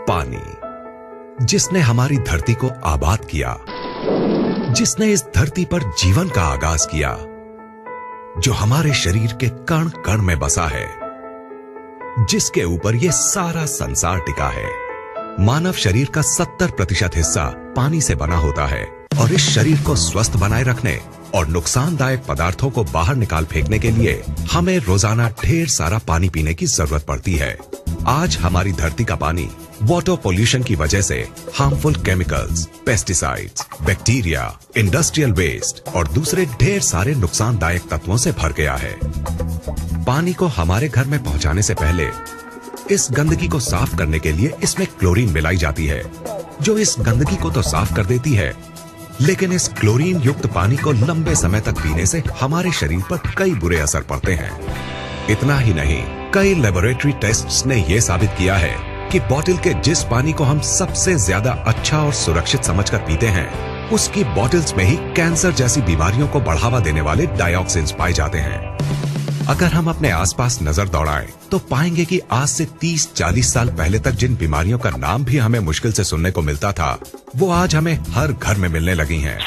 पानी, जिसने हमारी धरती को आबाद किया, जिसने इस धरती पर जीवन का आगाज किया, जो हमारे शरीर के कण कण में बसा है, जिसके ऊपर ये सारा संसार टिका है। मानव शरीर का 70% हिस्सा पानी से बना होता है और इस शरीर को स्वस्थ बनाए रखने और नुकसानदायक पदार्थों को बाहर निकाल फेंकने के लिए हमें रोजाना ढेर सारा पानी पीने की जरूरत पड़ती है। आज हमारी धरती का पानी वाटर पोल्यूशन की वजह से harmful chemicals, pesticides, bacteria, industrial waste और दूसरे ढेर सारे नुकसानदायक तत्वों से भर गया है। पानी को हमारे घर में पहुंचाने से पहले इस गंदगी को साफ करने के लिए इसमें क्लोरीन मिलाई जाती है, जो इस गंदगी को तो साफ कर देती है, लेकिन इस क्लोरीन युक्त पानी को लंबे समय तक पीने से हमारे शरीर पर कई बुरे असर पड़ते हैं। इतना ही नहीं, कई लेबोरेटरी टेस्ट्स ने यह साबित किया है कि बॉटल के जिस पानी को हम सबसे ज्यादा अच्छा और सुरक्षित समझकर पीते हैं, उसकी बॉटल्स में ही कैंसर जैसी बीमारियों को बढ़ावा देने वाले डाइऑक्सिन्स पाए जाते हैं। अगर हम अपने आसपास नजर दौड़ाएं तो पाएंगे कि आज से 30-40 साल पहले तक जिन बीमारियों का नाम भी हमें मुश्किल से सुनने को मिलता था, वो आज हमें हर घर में मिलने लगी हैं।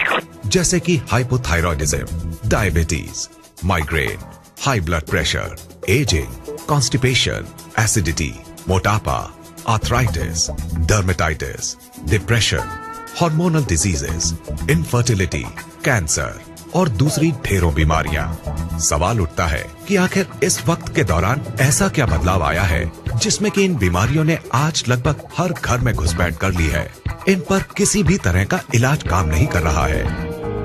जैसे कि hypothyroidism, diabetes, migraine, high blood pressure, ageing, constipation, acidity, मोटापा, arthritis, dermatitis, depression, hormonal diseases, infertility, cancer और दूसरी ढेरों बीमारियां। सवाल उठता है कि आखिर इस वक्त के दौरान ऐसा क्या बदलाव आया है जिसमें कि इन बीमारियों ने आज लगभग हर घर में घुसपैठ कर ली है। इन पर किसी भी तरह का इलाज काम नहीं कर रहा है।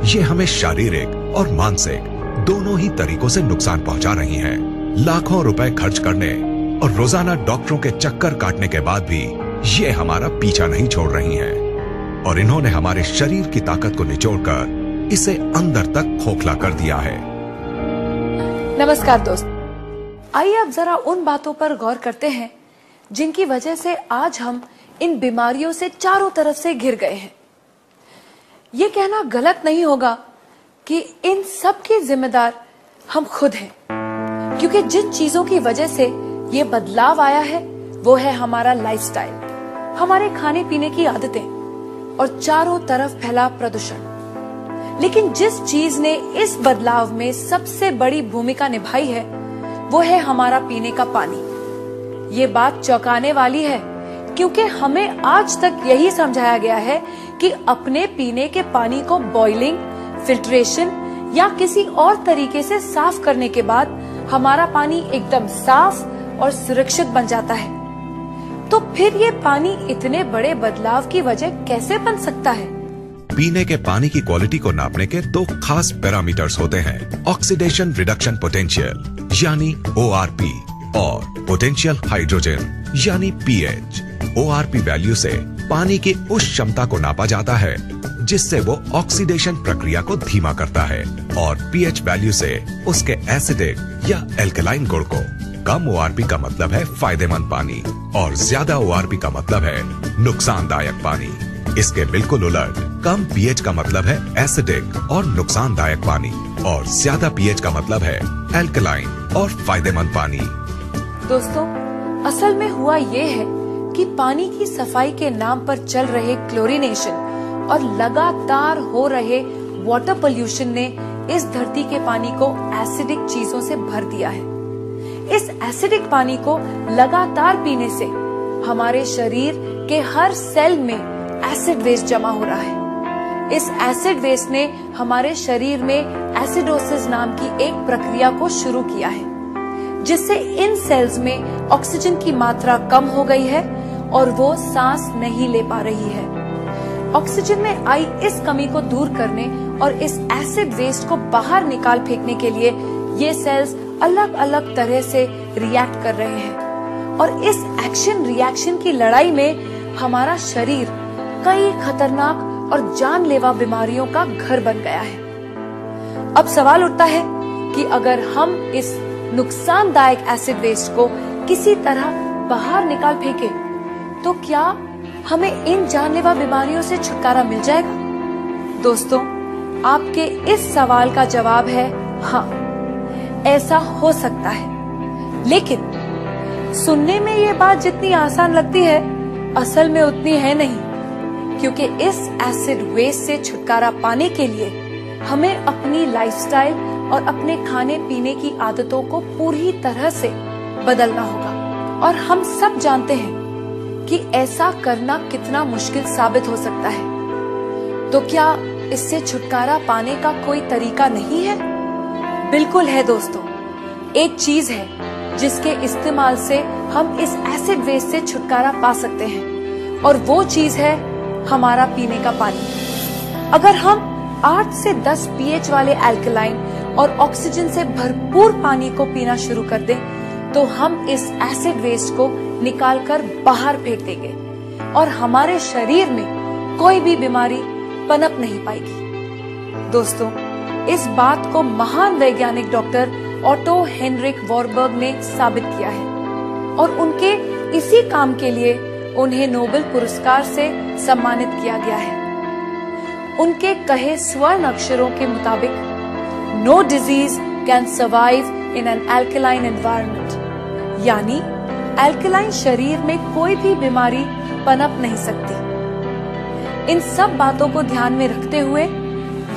ये हमें शारीरिक और मानसिक दोनों ही तरीकों से नुकसान पहुंचा रही हैं। लाखों रुपए खर्च करने और रोजाना डॉक्टरों के चक्कर काटने के बाद भी ये हमारा पीछा नहीं छोड़ रही हैं और इन्होंने हमारे शरीर की ताकत को निचोड़कर इसे अंदर तक खोखला कर दिया है। नमस्कार दोस्त, आइए अब जरा उन बातों पर गौर करते हैं जिनकी वजह से आज हम इन बीमारियों से चारों तरफ से घिर गए हैं। ये कहना गलत नहीं होगा कि इन सब की जिम्मेदार हम खुद हैं, क्योंकि जिन चीजों की वजह से ये बदलाव आया है वो है हमारा लाइफस्टाइल, हमारे खाने पीने की आदतें और चारों तरफ फैला प्रदूषण। लेकिन जिस चीज ने इस बदलाव में सबसे बड़ी भूमिका निभाई है वो है हमारा पीने का पानी। ये बात चौंकाने वाली है, क्योंकि हमें आज तक यही समझाया गया है कि अपने पीने के पानी को बॉइलिंग, फिल्ट्रेशन या किसी और तरीके से साफ करने के बाद हमारा पानी एकदम साफ और सुरक्षित बन जाता है। तो फिर ये पानी इतने बड़े बदलाव की वजह कैसे बन सकता है? पीने के पानी की क्वालिटी को नापने के दो खास पैरामीटर्स होते हैं, ऑक्सीडेशन रिडक्शन पोटेंशियल यानी ORP और पोटेंशियल हाइड्रोजन यानी pH। ORP वैल्यू से पानी की उस क्षमता को नापा जाता है जिससे वो ऑक्सीडेशन प्रक्रिया को धीमा करता है और pH वैल्यू से उसके एसिडिक या एल्कलाइन गुण को। कम ORP का मतलब है फायदेमंद पानी और ज्यादा ORP का मतलब है नुकसानदायक पानी। इसके बिल्कुल उलट, कम pH का मतलब है एसिडिक और नुकसानदायक पानी और ज्यादा pH का मतलब है एल्कलाइन और फायदेमंद पानी। दोस्तों, असल में हुआ ये है कि पानी की सफाई के नाम पर चल रहे क्लोरीनेशन और लगातार हो रहे वाटर पोल्यूशन ने इस धरती के पानी को एसिडिक चीजों से भर दिया है। इस एसिडिक पानी को लगातार पीने से हमारे शरीर के हर सेल में एसिड वेस्ट जमा हो रहा है। इस एसिड वेस्ट ने हमारे शरीर में एसिडोसिस नाम की एक प्रक्रिया को शुरू किया है, जिससे इन सेल्स में ऑक्सीजन की मात्रा कम हो गई है और वो सांस नहीं ले पा रही है। ऑक्सीजन में आई इस कमी को दूर करने और इस एसिड वेस्ट को बाहर निकाल फेंकने के लिए ये सेल्स अलग अलग तरह से रिएक्ट कर रहे हैं और इस एक्शन रिएक्शन की लड़ाई में हमारा शरीर कई खतरनाक और जानलेवा बीमारियों का घर बन गया है। अब सवाल उठता है कि अगर हम इस नुकसानदायक एसिड वेस्ट को किसी तरह बाहर निकाल फेंके तो क्या हमें इन जानलेवा बीमारियों से छुटकारा मिल जाएगा? दोस्तों, आपके इस सवाल का जवाब है हाँ, ऐसा हो सकता है। लेकिन सुनने में ये बात जितनी आसान लगती है, असल में उतनी है नहीं, क्योंकि इस एसिड वेस्ट से छुटकारा पाने के लिए हमें अपनी लाइफस्टाइल और अपने खाने पीने की आदतों को पूरी तरह से बदलना होगा। और हम सब जानते हैं कि ऐसा करना कितना मुश्किल साबित हो सकता है। तो क्या इससे छुटकारा पाने का कोई तरीका नहीं है? बिल्कुल है दोस्तों। एक चीज है जिसके इस्तेमाल से हम इस एसिड वेस्ट से छुटकारा पा सकते हैं, और वो चीज है हमारा पीने का पानी। अगर हम 8 से 10 pH वाले अल्कलाइन और ऑक्सीजन से भरपूर पानी को पीना शुरू कर दें, तो हम इस एसिड वेस्ट को निकालकर बाहर फेंक देंगे और हमारे शरीर में कोई भी बीमारी पनप नहीं पाएगी। दोस्तों, इस बात को महान वैज्ञानिक डॉक्टर ऑटो हेनरिक वॉरबर्ग ने साबित किया है, और उनके इसी काम के लिए उन्हें नोबेल पुरस्कार से सम्मानित किया गया है। उनके कहे स्वर्ण अक्षरों के मुताबिक, no disease can survive in an alkaline environment, यानी अल्कलाइन शरीर में कोई भी बीमारी पनप नहीं सकती। इन सब बातों को ध्यान में रखते हुए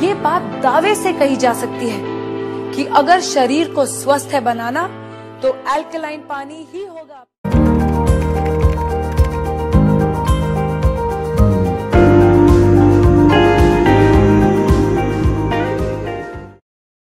ये बात दावे से कही जा सकती है कि अगर शरीर को स्वस्थ है बनाना, तो अल्कलाइन पानी ही होगा।